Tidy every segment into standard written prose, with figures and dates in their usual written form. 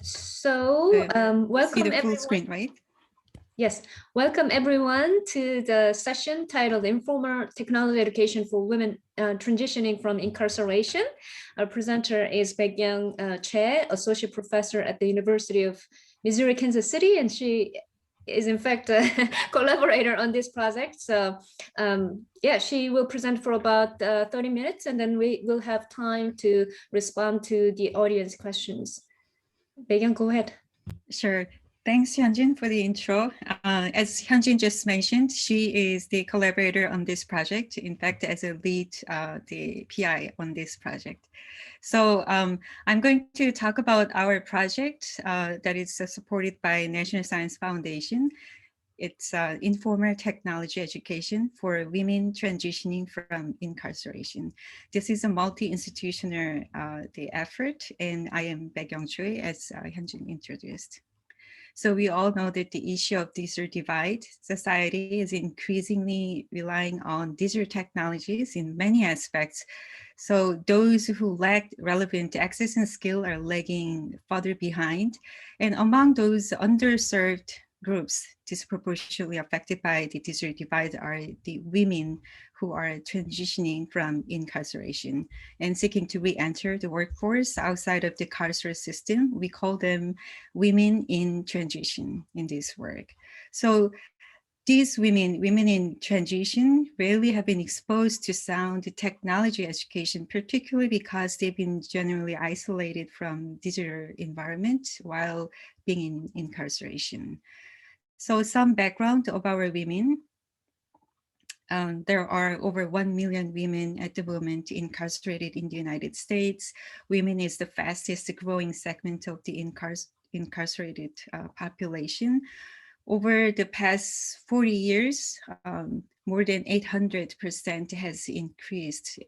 So, See welcome the full everyone. screen, right? Yes, welcome everyone to the session titled Informal Technology Education for Women Transitioning from Incarceration. Our presenter is Baek-young Choi, Associate Professor at the University of Missouri, Kansas City, and she is in fact a collaborator on this project. So yeah, she will present for about 30 minutes, and then we will have time to respond to the audience questions. Baek-young, go ahead. Sure. Thanks, Hyunjin, for the intro. As Hyunjin just mentioned, she is the collaborator on this project. In fact, as a lead, the PI on this project. So I'm going to talk about our project that is supported by National Science Foundation. It's informal technology education for women transitioning from incarceration. This is a multi-institutional the effort, and I am Baek-young Choi, as Hyunjin introduced. So we all know that the issue of digital divide, society is increasingly relying on digital technologies in many aspects. So those who lack relevant access and skill are lagging further behind. And among those underserved groups disproportionately affected by the digital divide are the women who are transitioning from incarceration and seeking to re-enter the workforce outside of the carceral system. We call them women in transition in this work. So these women in transition rarely have been exposed to sound technology education, particularly because they've been generally isolated from digital environment while being in incarceration. So some background of our women. There are over 1 million women at the moment incarcerated in the United States. Women is the fastest growing segment of the incarcerated population. Over the past 40 years, more than 800% has increased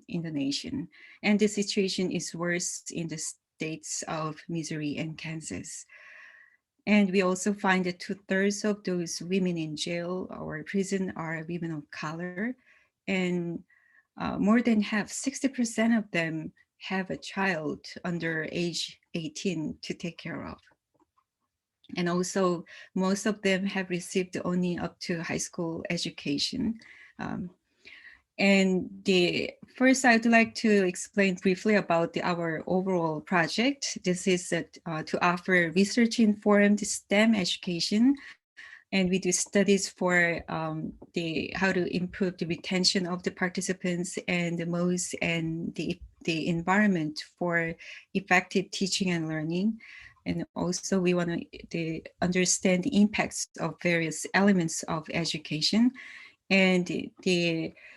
in the nation. And the situation is worse in the states of Missouri and Kansas. And we also find that 2/3 of those women in jail or prison are women of color. And more than half, 60% of them have a child under age 18 to take care of. And also most of them have received only up to high school education. And first, I'd like to explain briefly about our overall project. This is to offer research-informed STEM education, and we do studies for how to improve the retention of the participants and the modes and the environment for effective teaching and learning. And also we want to understand the impacts of various elements of education. And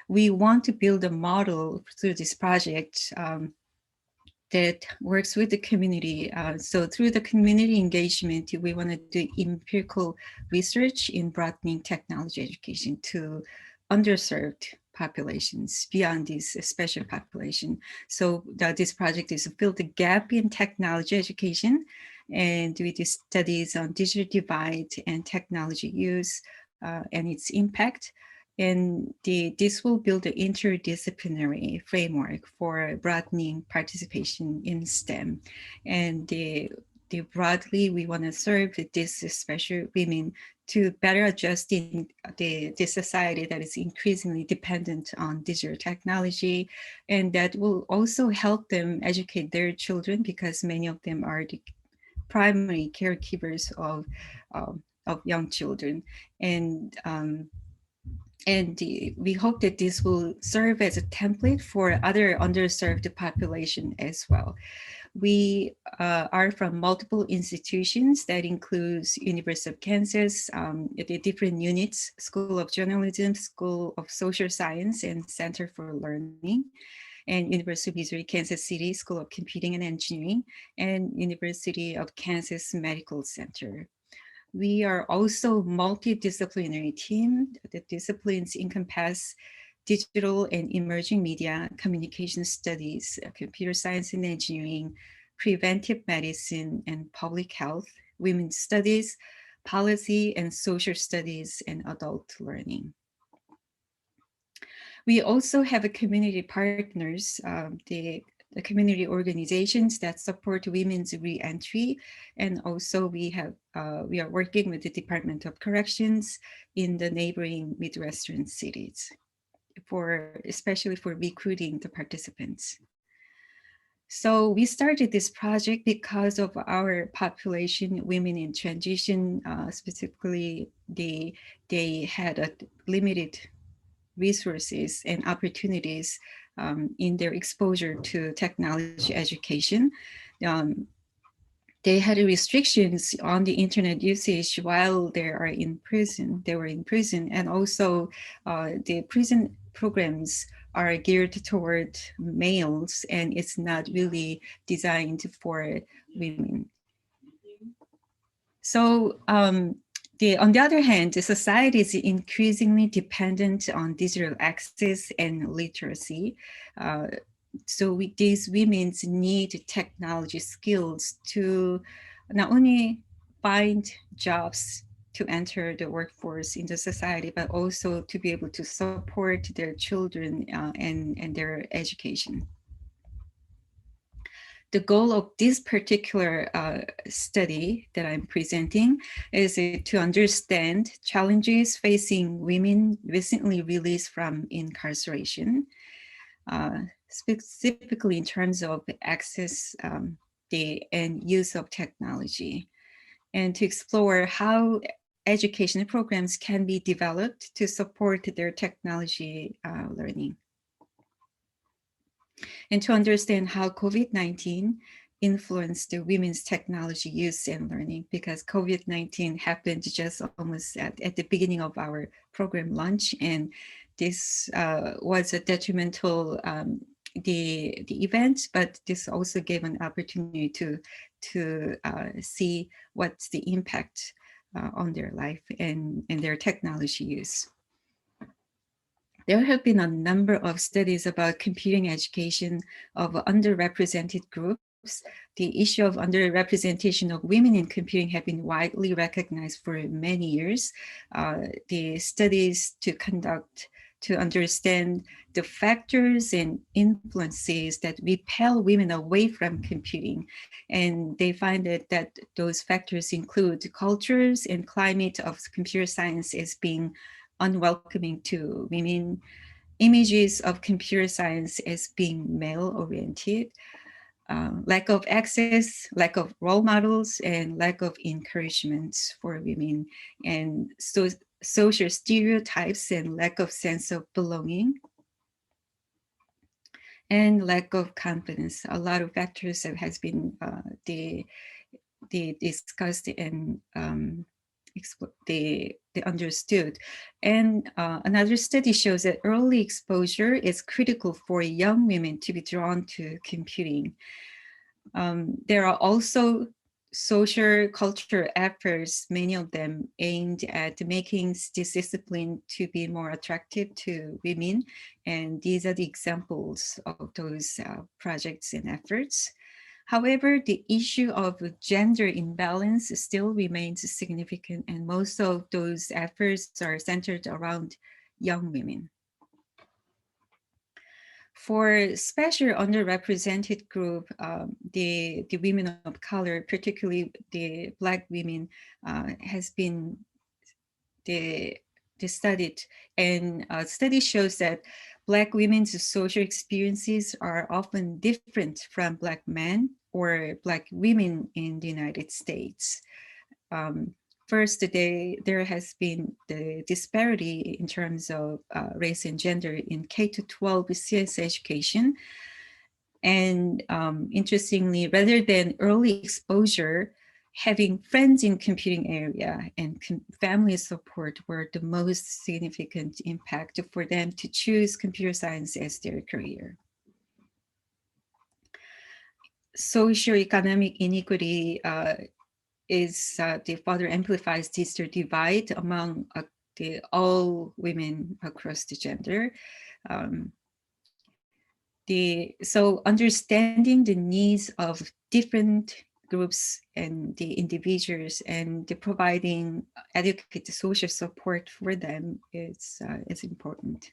we want to build a model through this project that works with the community. So through the community engagement, we want to do empirical research in broadening technology education to underserved populations beyond this special population. So this project is to fill the gap in technology education, and we do studies on digital divide and technology use and its impact. And this will build an interdisciplinary framework for broadening participation in STEM. And broadly, we want to serve this special women to better adjust in the society that is increasingly dependent on digital technology. And that will also help them educate their children, because many of them are the primary caregivers of young children. And we hope that this will serve as a template for other underserved population as well. We are from multiple institutions that includes University of Kansas, the different units, School of Journalism, School of Social Science, and Center for Learning, and University of Missouri, Kansas City, School of Computing and Engineering, and University of Kansas Medical Center. We are also multidisciplinary team. The disciplines encompass digital and emerging media, communication studies, computer science and engineering, preventive medicine and public health, women's studies, policy and social studies, and adult learning. We also have a community partners. the community organizations that support women's reentry, and also we are working with the Department of Corrections in the neighboring Midwestern cities, especially for recruiting the participants. So we started this project because of our population, women in transition, specifically they had a limited resources and opportunities in their exposure to technology education. Um, they had restrictions on the internet usage while they are in prison. They were in prison, and also the prison programs are geared toward males, and it's not really designed for women. So on the other hand, the society is increasingly dependent on digital access and literacy. So these women need technology skills to not only find jobs to enter the workforce in the society, but also to be able to support their children and their education. The goal of this particular study that I'm presenting is to understand challenges facing women recently released from incarceration, specifically in terms of access and use of technology, and to explore how educational programs can be developed to support their technology learning, and to understand how COVID-19 influenced the women's technology use and learning, because COVID-19 happened just almost at the beginning of our program launch, and this was a detrimental the event, but this also gave an opportunity to see what's the impact on their life and their technology use. There have been a number of studies about computing education of underrepresented groups. The issue of underrepresentation of women in computing have been widely recognized for many years. The studies to understand the factors and influences that repel women away from computing. And they find that those factors include cultures and climate of computer science as being unwelcoming to women, images of computer science as being male-oriented, lack of access, lack of role models, and lack of encouragement for women, and so social stereotypes and lack of sense of belonging, and lack of confidence. A lot of factors that has been they discussed and they understood. And another study shows that early exposure is critical for young women to be drawn to computing. There are also social cultural efforts, many of them aimed at making this discipline to be more attractive to women. And these are the examples of those projects and efforts. However, the issue of gender imbalance still remains significant, and most of those efforts are centered around young women. For special underrepresented group, the women of color, particularly the Black women, has been studied, and a study shows that Black women's social experiences are often different from Black men or Black women in the United States. First, there has been the disparity in terms of race and gender in K-12 CS education. And interestingly, rather than early exposure, having friends in computing area and family support were the most significant impact for them to choose computer science as their career. Socioeconomic inequity is the further amplifies digital divide among all women across the gender. So understanding the needs of different groups and the individuals and providing adequate social support for them is important.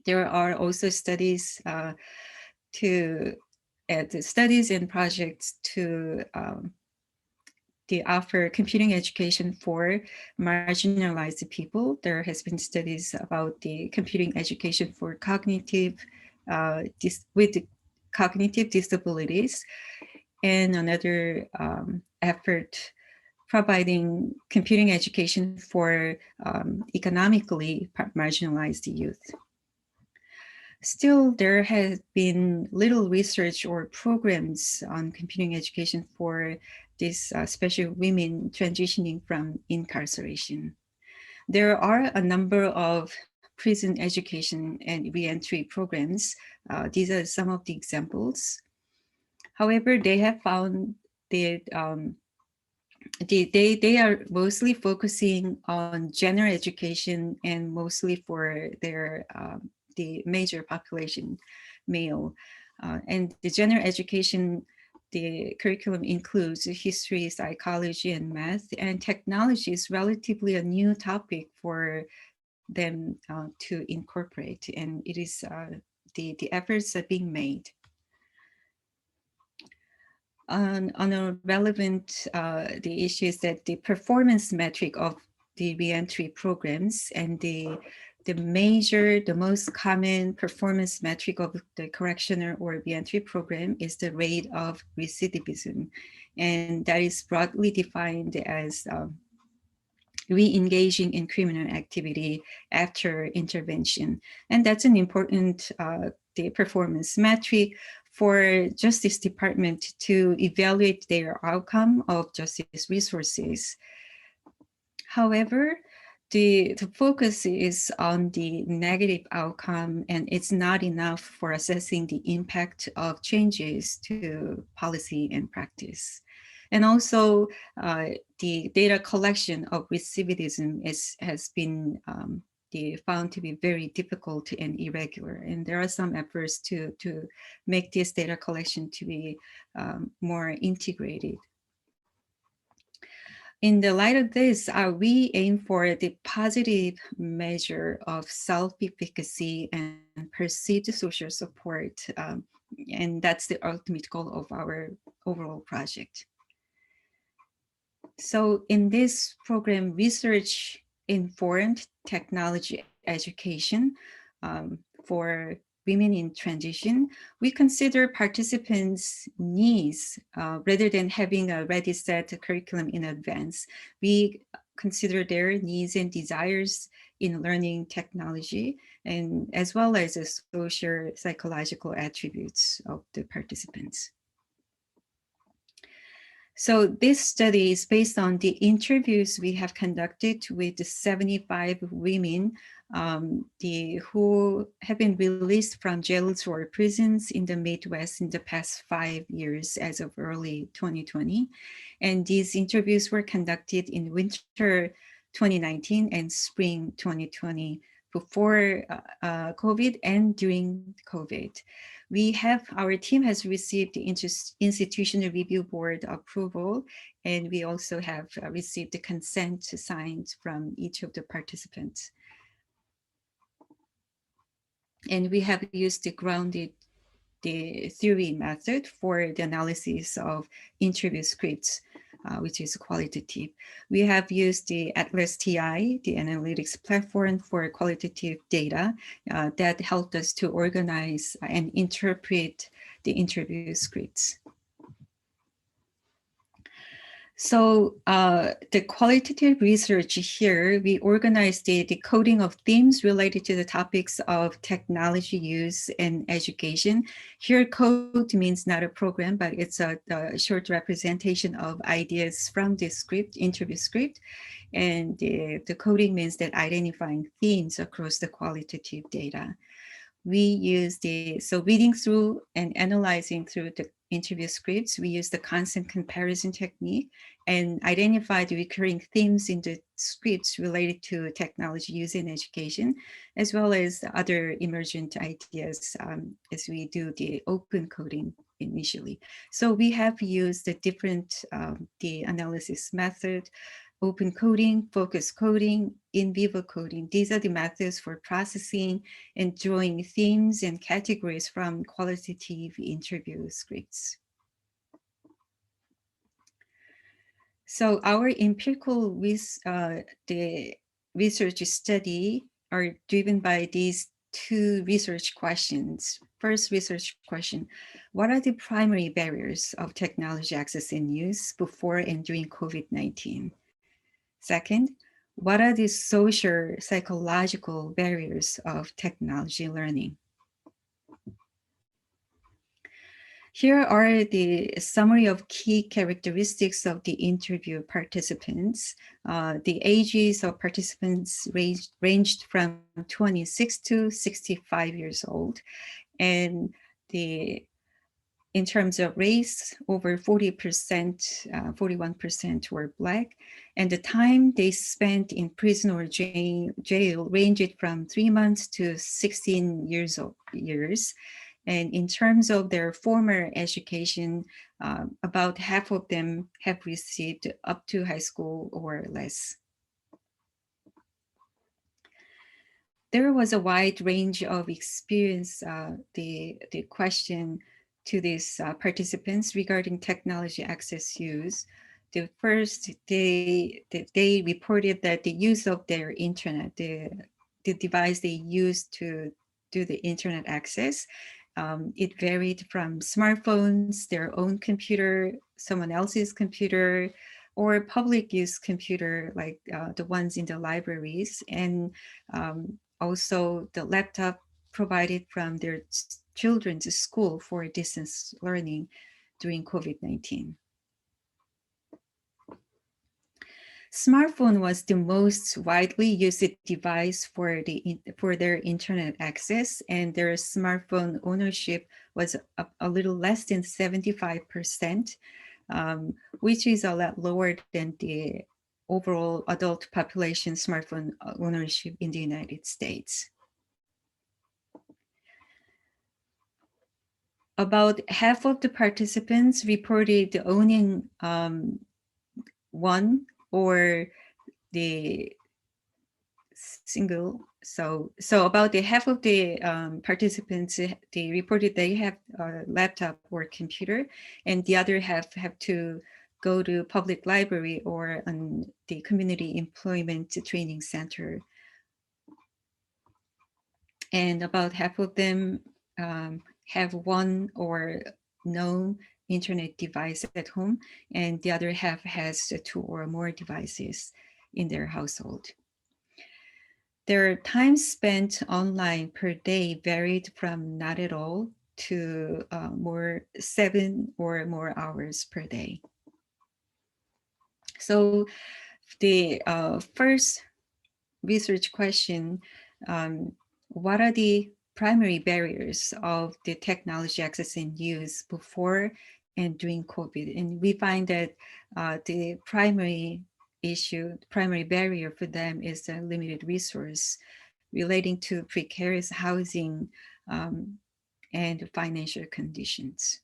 There are also studies to the studies and projects to they offer computing education for marginalized people. There has been studies about the computing education for cognitive with cognitive disabilities, and another effort providing computing education for economically marginalized youth. Still, there has been little research or programs on computing education for these especially women transitioning from incarceration. There are a number of prison education and reentry programs. These are some of the examples. However, they have found that they are mostly focusing on general education and mostly for their the major population, male. And the general education, the curriculum includes history, psychology, and math, and technology is relatively a new topic for them to incorporate, and it is the efforts are being made. On a relevant, the issue is that the performance metric of the reentry programs and the most common performance metric of the correctional or reentry program is the rate of recidivism. And that is broadly defined as re-engaging in criminal activity after intervention. And that's an important the performance metric for Justice Department to evaluate their outcome of justice resources. However, the focus is on the negative outcome, and it's not enough for assessing the impact of changes to policy and practice. And also, the data collection of recidivism has been found to be very difficult and irregular. And there are some efforts to make this data collection to be more integrated. In the light of this, we aim for the positive measure of self-efficacy and perceived social support. And that's the ultimate goal of our overall project. So in this program, research informed technology education for women in transition, we consider participants' needs rather than having a ready set curriculum in advance. We consider their needs and desires in learning technology, and as well as the social psychological attributes of the participants. So this study is based on the interviews we have conducted with the 75 women who have been released from jails or prisons in the Midwest in the past 5 years as of early 2020. And these interviews were conducted in winter 2019 and spring 2020, before COVID and during COVID. Our team has received the Institutional Review Board approval, and we also have received the consent signed from each of the participants. And we have used the theory method for the analysis of interview scripts, which is qualitative. We have used the Atlas TI, the analytics platform for qualitative data that helped us to organize and interpret the interview scripts. So the qualitative research here, we organized the coding of themes related to the topics of technology use and education. Here, code means not a program, but it's a short representation of ideas from the script, interview script. And the coding means that identifying themes across the qualitative data. We use so reading through and analyzing through the interview scripts, we use the constant comparison technique and identify the recurring themes in the scripts related to technology use in education, as well as other emergent ideas as we do the open coding initially. So we have used the different the analysis method open coding, focus coding, in vivo coding. These are the methods for processing and drawing themes and categories from qualitative interview scripts. So our empirical the research study are driven by these two research questions. First research question, what are the primary barriers of technology access and use before and during COVID-19? Second, what are the social, psychological barriers of technology learning? Here are the summary of key characteristics of the interview participants. The ages of participants ranged from 26 to 65 years old. And in terms of race, over 40%, 41% were Black. And the time they spent in prison or jail ranged from 3 months to 16 years. And in terms of their former education, about half of them have received up to high school or less. There was a wide range of experience, the question to these participants regarding technology access use. The first, they reported that the use of their internet, the device they used to do the internet access, it varied from smartphones, their own computer, someone else's computer, or public use computer like the ones in the libraries, and also the laptop provided from their children's school for distance learning during COVID-19. Smartphone was the most widely used device for their internet access, and their smartphone ownership was a little less than 75%, which is a lot lower than the overall adult population smartphone ownership in the United States. About half of the participants reported owning one or the single. So about the half of the participants, they reported they have a laptop or computer, and the other half have to go to public library or the community employment training center. And about half of them have one or no internet device at home, and the other half has 2 or more devices in their household. Their time spent online per day varied from not at all to 7 or more hours per day. So the first research question, what are the primary barriers of the technology access and use before and during COVID? And we find that the primary barrier for them is a limited resource relating to precarious housing and financial conditions.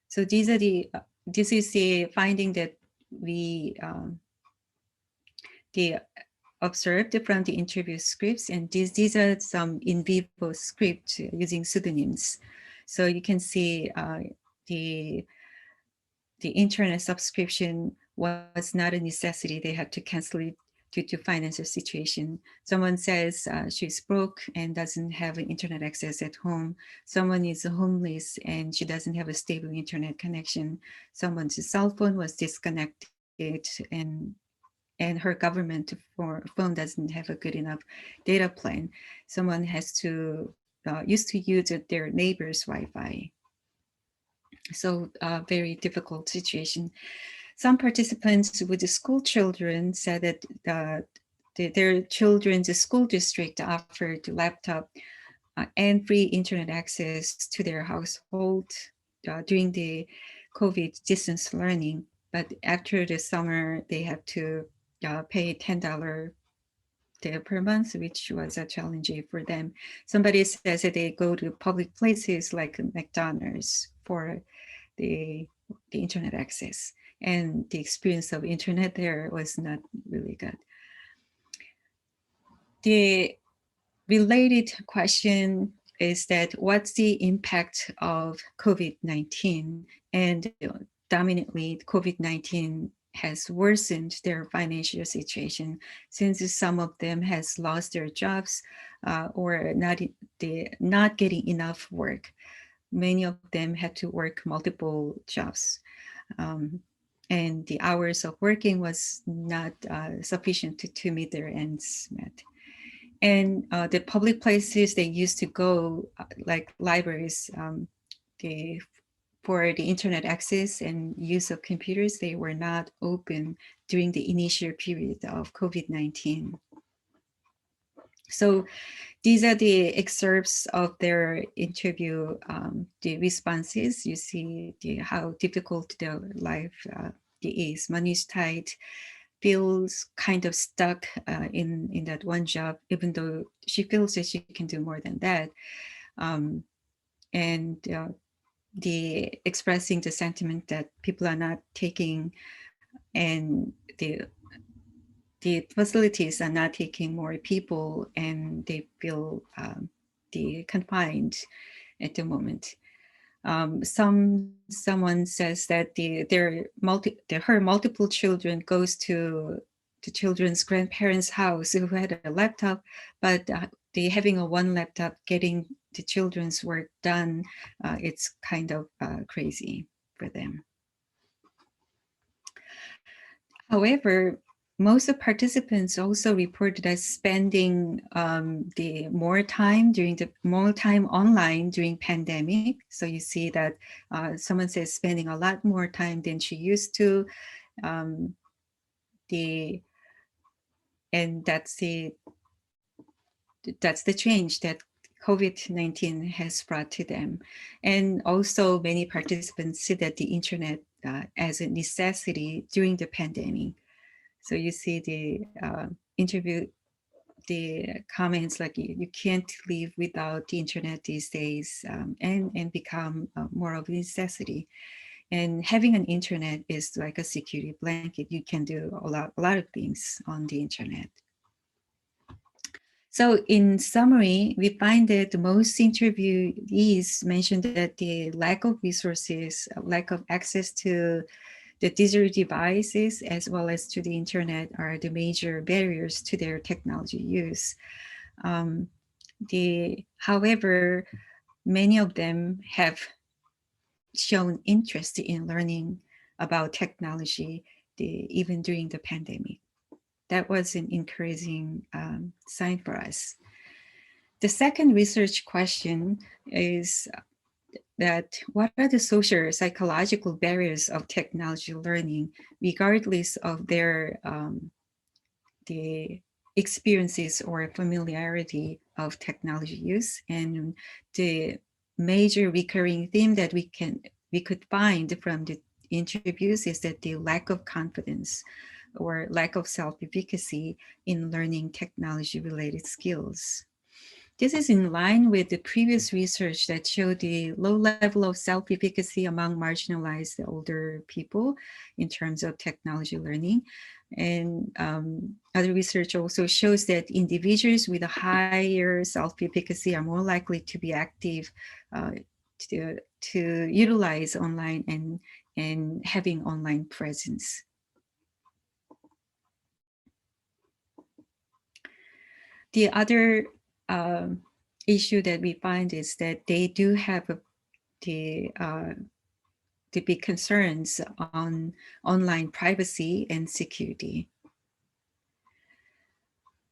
So this is the finding that we observed from the interview scripts, and these are some in vivo scripts using pseudonyms. So you can see the internet subscription was not a necessity. They had to cancel it due to financial situation. Someone says she's broke and doesn't have internet access at home. Someone is homeless and she doesn't have a stable internet connection. Someone's cell phone was disconnected and her government phone doesn't have a good enough data plan. Someone has to used to use their neighbor's Wi-Fi. So very difficult situation. Some participants with the school children said that their children's school district offered laptop and free internet access to their household during the COVID distance learning. But after the summer, they have to pay $10 per month, which was a challenge for them. Somebody says that they go to public places like McDonald's for the internet access. and the experience of internet there was not really good. The related question is that what's the impact of COVID-19? And dominantly, COVID-19 has worsened their financial situation, since some of them has lost their jobs or not getting enough work. Many of them had to work multiple jobs. And the hours of working was not sufficient to meet their ends met. And the public places they used to go, like libraries, for the internet access and use of computers, they were not open during the initial period of COVID-19. So these are the excerpts of their interview, the responses. You see how difficult their life is. Money is tight, feels kind of stuck in that one job, even though she feels that she can do more than that. And the expressing the sentiment that people are not taking, and the facilities are not taking more people, and they feel confined at the moment. Someone says that her multiple children goes to the children's grandparents' house who had a laptop, but they having a one laptop getting the children's work done, it's kind of crazy for them. However, most of participants also reported that spending more time online during pandemic. So you see that someone says spending a lot more time than she used to. And that's the change that COVID-19 has brought to them. And also many participants see that the internet as a necessity during the pandemic. So you see the interview, the comments like you can't live without the internet these days, and become more of a necessity. And having an internet is like a security blanket. You can do a lot of things on the internet. So in summary, we find that most interviewees mentioned that the lack of resources, lack of access to the digital devices, as well as to the internet, are the major barriers to their technology use. However, many of them have shown interest in learning about technology even during the pandemic. That was an encouraging sign for us. The second research question is that what are the social psychological barriers of technology learning, regardless of their the experiences or familiarity of technology use? And the major recurring theme that we could find from the interviews is that the lack of confidence or lack of self-efficacy in learning technology-related skills. This is in line with the previous research that showed the low level of self-efficacy among marginalized older people in terms of technology learning. And other research also shows that individuals with a higher self-efficacy are more likely to be active, to utilize online and having online presence. The other issue that we find is that they do have the big concerns on online privacy and security.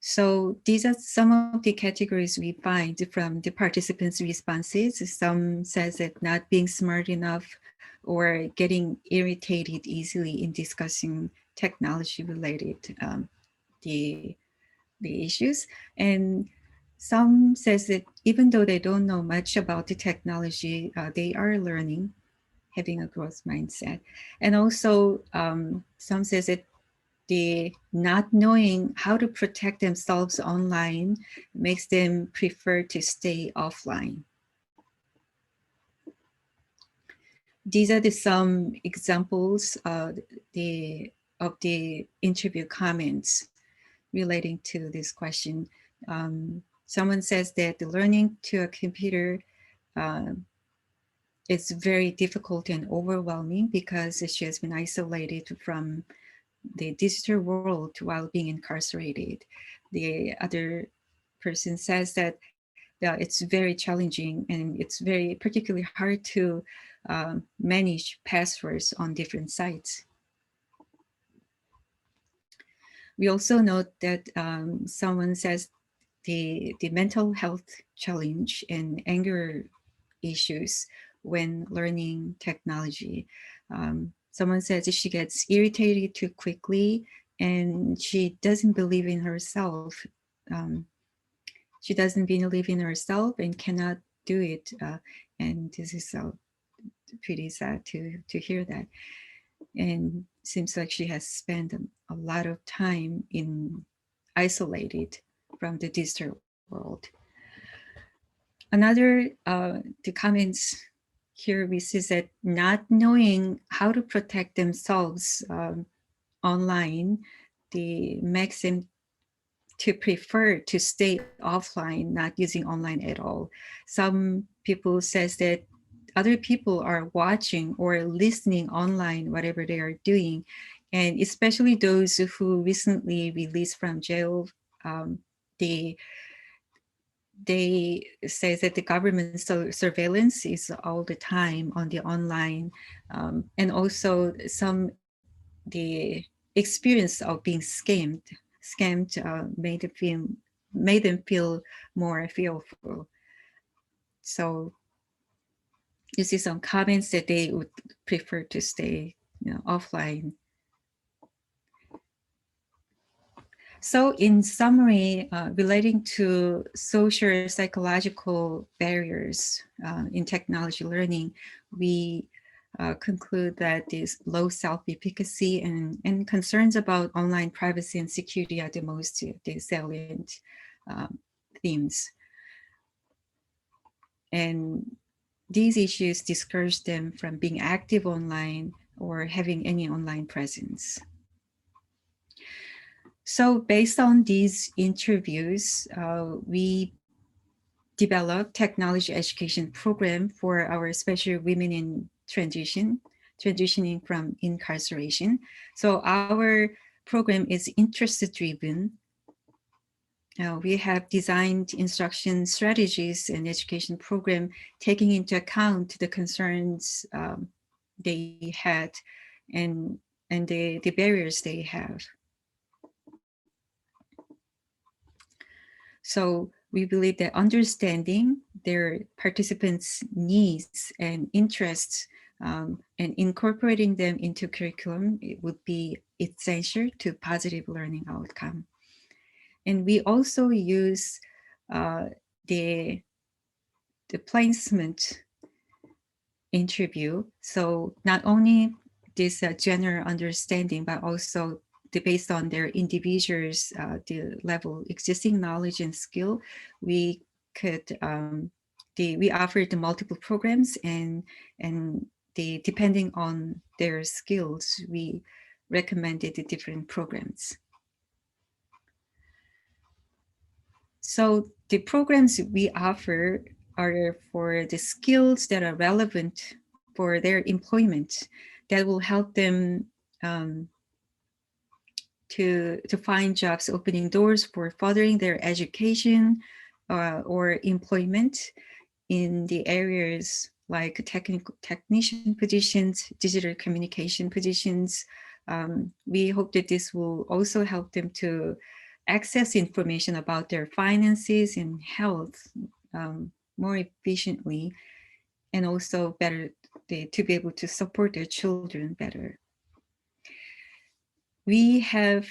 So these are some of the categories we find from the participants' responses. Some says that not being smart enough or getting irritated easily in discussing technology-related the issues. And some says that even though they don't know much about the technology, they are learning, having a growth mindset. And also some says that the not knowing how to protect themselves online makes them prefer to stay offline. these are some examples of the interview comments relating to this question. Someone says that the learning to a computer is very difficult and overwhelming because she has been isolated from the digital world while being incarcerated. The other person says that it's very challenging and it's very particularly hard to manage passwords on different sites. We also note that someone says the mental health challenge and anger issues when learning technology. Someone says she gets irritated too quickly and she doesn't believe in herself. She doesn't believe in herself and cannot do it. And this is pretty sad to hear that. And seems like she has spent a lot of time isolated from the digital world. Another, the comments here we see that not knowing how to protect themselves online, the makes them to prefer to stay offline, not using online at all. Some people says that other people are watching or listening online, whatever they are doing. And especially those who recently released from jail, they say that the government surveillance is all the time on the online, and also the experience of being scammed made them feel more fearful. So you see some comments that they would prefer to stay offline. So in summary, relating to social psychological barriers in technology learning, we conclude that this low self-efficacy and concerns about online privacy and security are the most salient themes. And these issues discourage them from being active online or having any online presence. So based on these interviews, we developed technology education program for our especially women in transitioning from incarceration. So our program is interest driven. We have designed instruction strategies and education program taking into account the concerns they had and the barriers they have. So we believe that understanding their participants' needs and interests and incorporating them into curriculum, it would be essential to positive learning outcome. And we also use the placement interview. So not only this general understanding, but also based on their individuals, the level existing knowledge and skill, we could we offered the multiple programs and depending on their skills, we recommended the different programs. So the programs we offer are for the skills that are relevant for their employment that will help them to find jobs, opening doors for furthering their education or employment in the areas like technician positions, digital communication positions. We hope that this will also help them to access information about their finances and health more efficiently, and also better to be able to support their children better. We have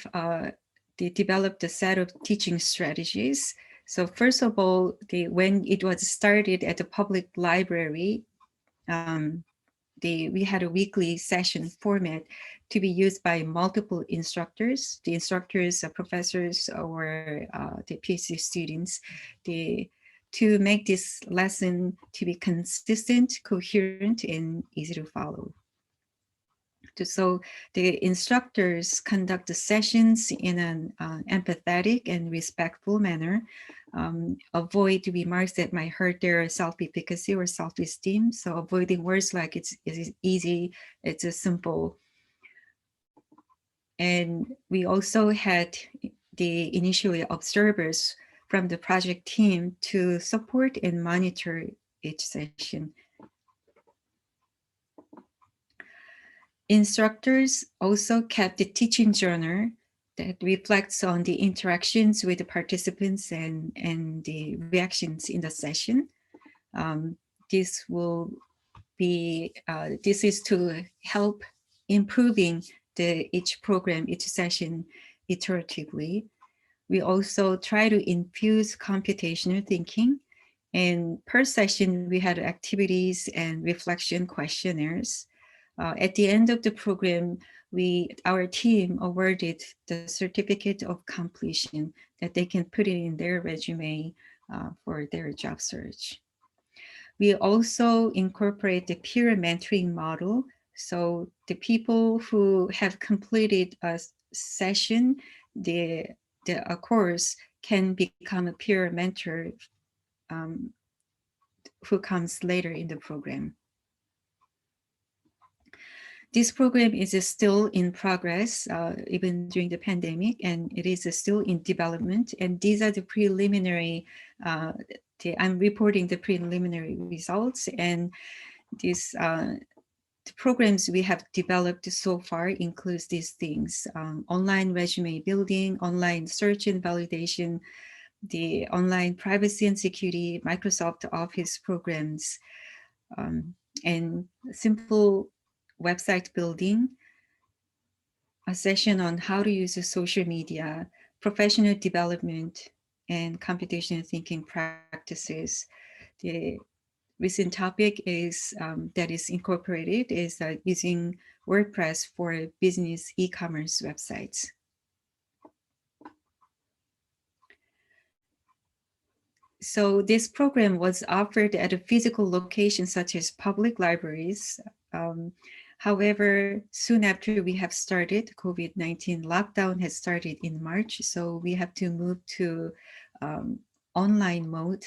developed a set of teaching strategies. So first of all, when it was started at the public library, we had a weekly session format to be used by multiple instructors. The instructors, professors, or the PhD students. to make this lesson to be consistent, coherent, and easy to follow. So the instructors conduct the sessions in an empathetic and respectful manner, avoid remarks that might hurt their self-efficacy or self-esteem. So avoiding words like it's easy, it's a simple. And we also had the initial observers from the project team to support and monitor each session. Instructors also kept the teaching journal that reflects on the interactions with the participants and the reactions in the session. This will be, this is to help improving each program, each session iteratively. We also try to infuse computational thinking, and per session we had activities and reflection questionnaires. At the end of the program, our team awarded the certificate of completion that they can put it in their resume for their job search. We also incorporate the peer mentoring model. So the people who have completed a session, a course, can become a peer mentor who comes later in the program. This program is still in progress, even during the pandemic, and it is still in development. And these are the preliminary, I'm reporting the preliminary results, and these the programs we have developed so far includes these things: online resume building, online search and validation, the online privacy and security, Microsoft Office programs, and simple website building, a session on how to use social media, professional development, and computational thinking practices. The recent topic is that is incorporated is using WordPress for business e-commerce websites. So this program was offered at a physical location such as public libraries. However, soon after we have started, COVID-19 lockdown has started in March, so we have to move to online mode,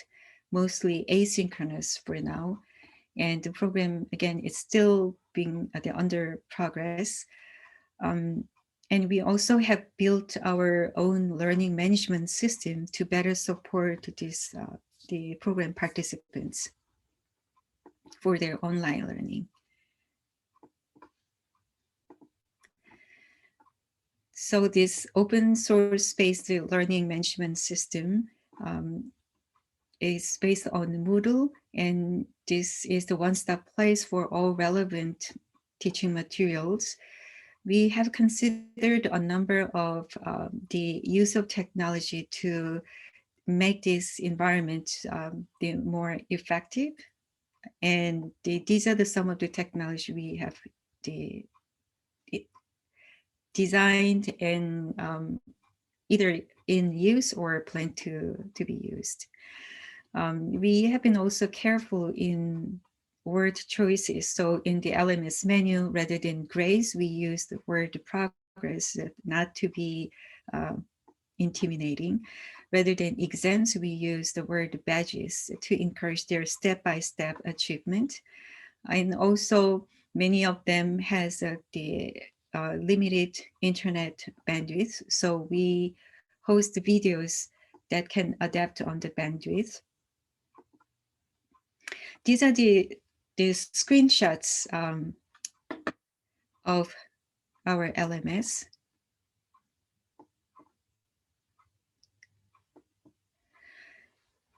mostly asynchronous for now. And the program, again, is still being under progress. And we also have built our own learning management system to better support the program participants for their online learning. So this open source based learning management system is based on Moodle, and this is the one-stop place for all relevant teaching materials. We have considered a number of the use of technology to make this environment more effective. And these are some of the technology we have designed and either in use or planned to be used. We have been also careful in word choices. So in the LMS menu, rather than grades, we use the word progress, not to be intimidating. Rather than exams, we use the word badges to encourage their step-by-step achievement. And also many of them has the limited internet bandwidth. So we host videos that can adapt on the bandwidth. These are the screenshots of our LMS.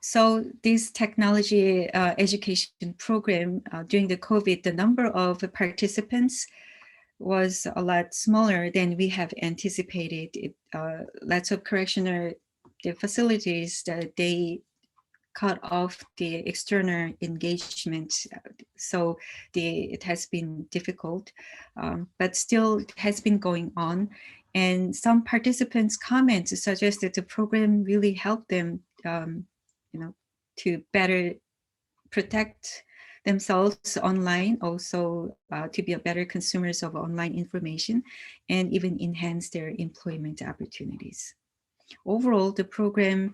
So this technology education program during the COVID, the number of participants was a lot smaller than we have anticipated. Lots of correctional facilities that they cut off the external engagement. So it has been difficult, but still it has been going on. And some participants' comments suggest that the program really helped them to better protect themselves online, also to be a better consumers of online information, and even enhance their employment opportunities. Overall, the program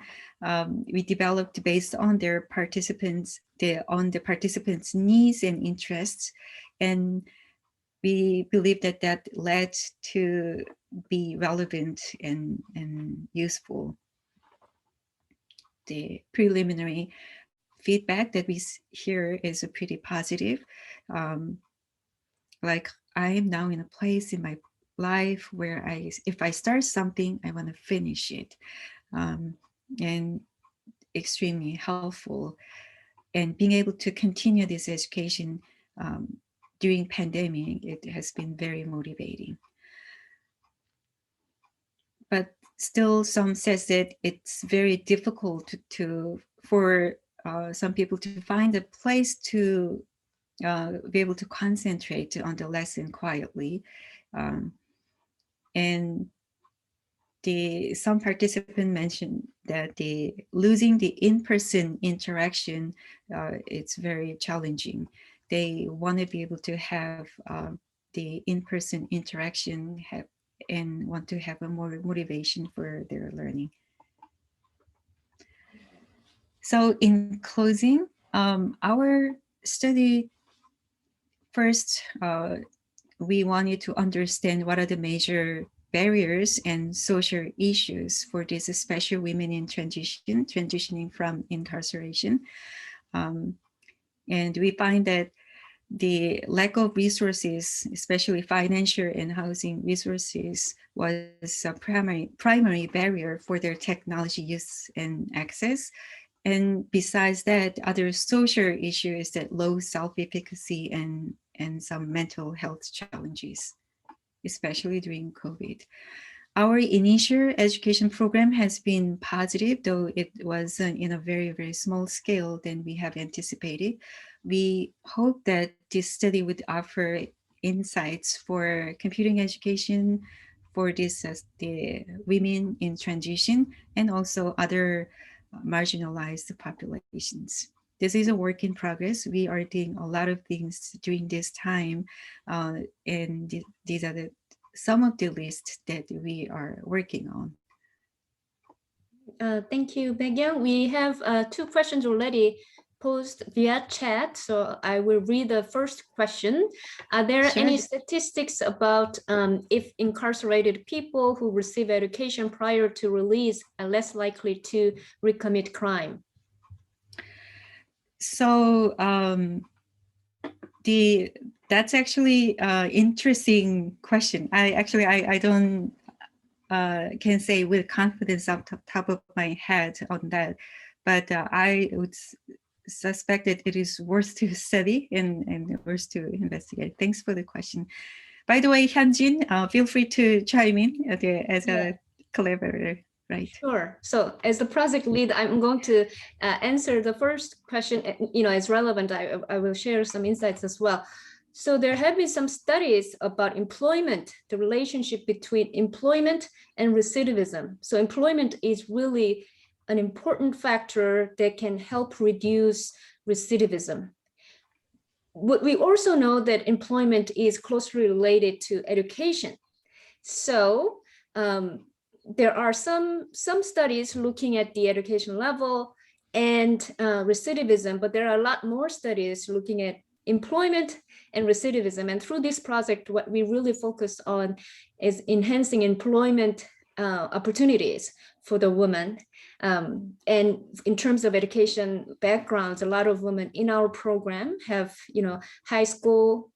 we developed based on the participants' needs and interests, and we believe that that led to be relevant and useful. The preliminary feedback that we hear is pretty positive. Like, I am now in a place in my life where if I start something, I want to finish it, and extremely helpful. And being able to continue this education during pandemic, it has been very motivating. But still, some says that it's very difficult for some people to find a place to be able to concentrate on the lesson quietly. And some participant mentioned that losing the in-person interaction, it's very challenging. They want to be able to have the in-person interaction and want to have a more motivation for their learning. So in closing, our study first, we want you to understand what are the major barriers and social issues for these special women in transitioning from incarceration. And we find that the lack of resources, especially financial and housing resources, was a primary barrier for their technology use and access. And besides that, other social issues that low self-efficacy and some mental health challenges, especially during COVID. Our initial education program has been positive, though it was in a very, very small scale than we have anticipated. We hope that this study would offer insights for computing education for the women in transition and also other marginalized populations. This is a work in progress. We are doing a lot of things during this time, and these are some of the lists that we are working on. Thank you, Baekhyun. We have 2 questions already posed via chat, so I will read the first question. Are there any statistics about if incarcerated people who receive education prior to release are less likely to recommit crime? So that's actually an interesting question. I don't can say with confidence off the top of my head on that, but I would suspect that it is worth to study and worth to investigate. Thanks for the question. By the way, Hyunjin, feel free to chime in as a collaborator. Right. Sure. So as the project lead, I'm going to answer the first question. It's relevant. I will share some insights as well. So there have been some studies about employment, the relationship between employment and recidivism. So employment is really an important factor that can help reduce recidivism. We also know that employment is closely related to education. So there are some studies looking at the education level and recidivism, but there are a lot more studies looking at employment and recidivism. And through this project, what we really focus on is enhancing employment opportunities for the women. And in terms of education backgrounds, a lot of women in our program have, high school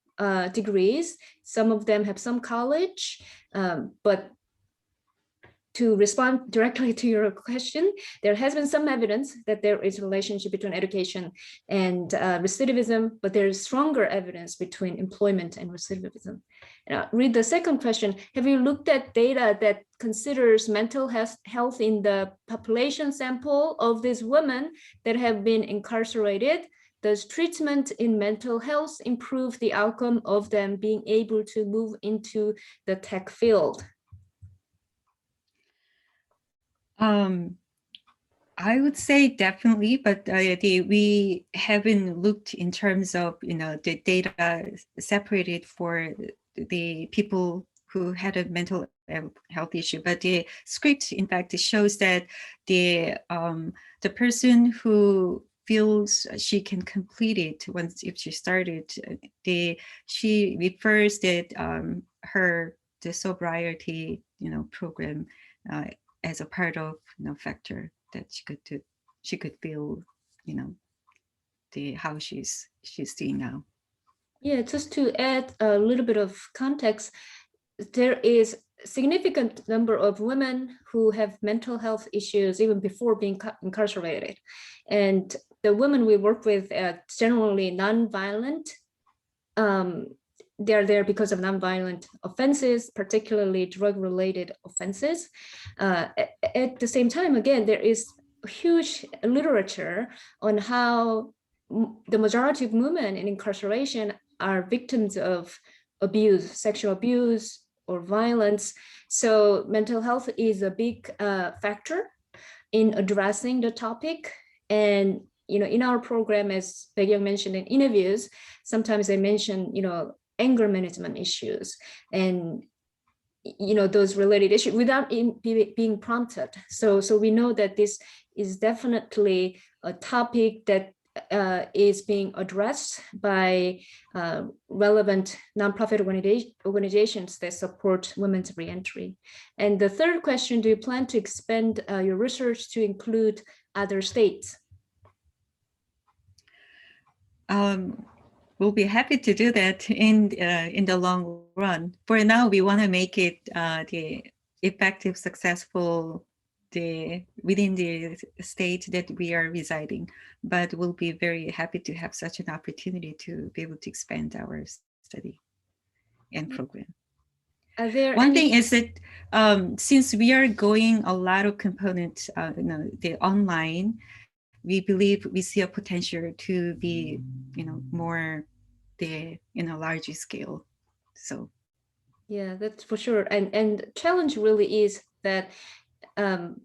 degrees. Some of them have some college, but to respond directly to your question, there has been some evidence that there is a relationship between education and recidivism, but there is stronger evidence between employment and recidivism. Read the second question. Have you looked at data that considers mental health in the population sample of these women that have been incarcerated? Does treatment in mental health improve the outcome of them being able to move into the tech field? I would say definitely, but we haven't looked in terms of the data separated for the people who had a mental health issue. But the script, in fact, it shows that the person who feels she can complete it once if she started, she refers that the sobriety program as a part of factor that she could feel how she's doing now. Yeah, just to add a little bit of context, there is a significant number of women who have mental health issues even before being incarcerated. And the women we work with are generally nonviolent. They're there because of nonviolent offenses, particularly drug-related offenses. At the same time, again, there is huge literature on how the majority of women in incarceration are victims of abuse, sexual abuse or violence. So mental health is a big factor in addressing the topic. And in our program, as Baek-young mentioned in interviews, sometimes I mention anger management issues and those related issues without being prompted. So we know that this is definitely a topic that is being addressed by relevant nonprofit organizations that support women's reentry. And the third question, do you plan to expand your research to include other states? We'll be happy to do that in the long run. For now, we want to make it the effective, successful within the state that we are residing, but we'll be very happy to have such an opportunity to be able to expand our study and program. One thing is that since we are going a lot of components, the online, we believe we see a potential to be, more larger scale. So. Yeah, that's for sure. And challenge really is that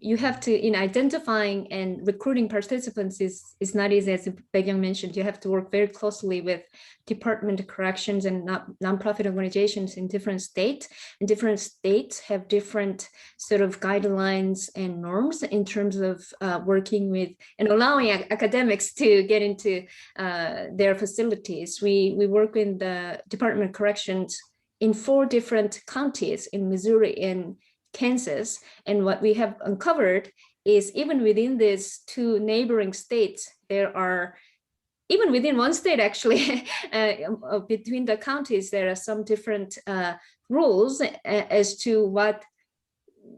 you have to, in identifying and recruiting participants is not easy, as Baek-young mentioned. You have to work very closely with Department of Corrections and nonprofit organizations in different states. And different states have different sort of guidelines and norms in terms of working with and allowing academics to get into their facilities. We work with the Department of Corrections in 4 different counties in Missouri and Kansas. And what we have uncovered is even within these 2 neighboring states, there are, even within one state actually, between the counties, there are some different rules as to what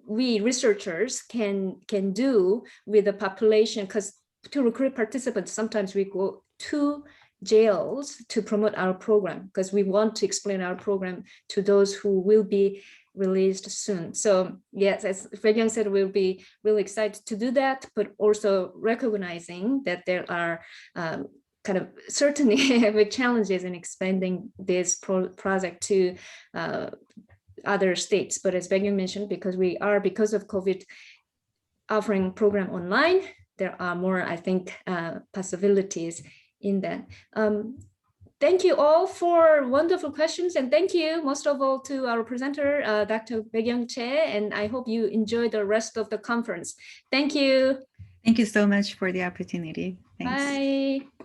we researchers can do with the population, because to recruit participants, sometimes we go to jails to promote our program because we want to explain our program to those who will be released soon. So yes, as Baek-young said, we'll be really excited to do that, but also recognizing that there are kind of certainly with challenges in expanding this project to other states. But as Baek-young mentioned, because of COVID, offering program online, there are more, I think, possibilities in that. Thank you all for wonderful questions, and thank you most of all to our presenter, Dr. Baek-young Choi, and I hope you enjoy the rest of the conference. Thank you. Thank you so much for the opportunity. Thanks. Bye.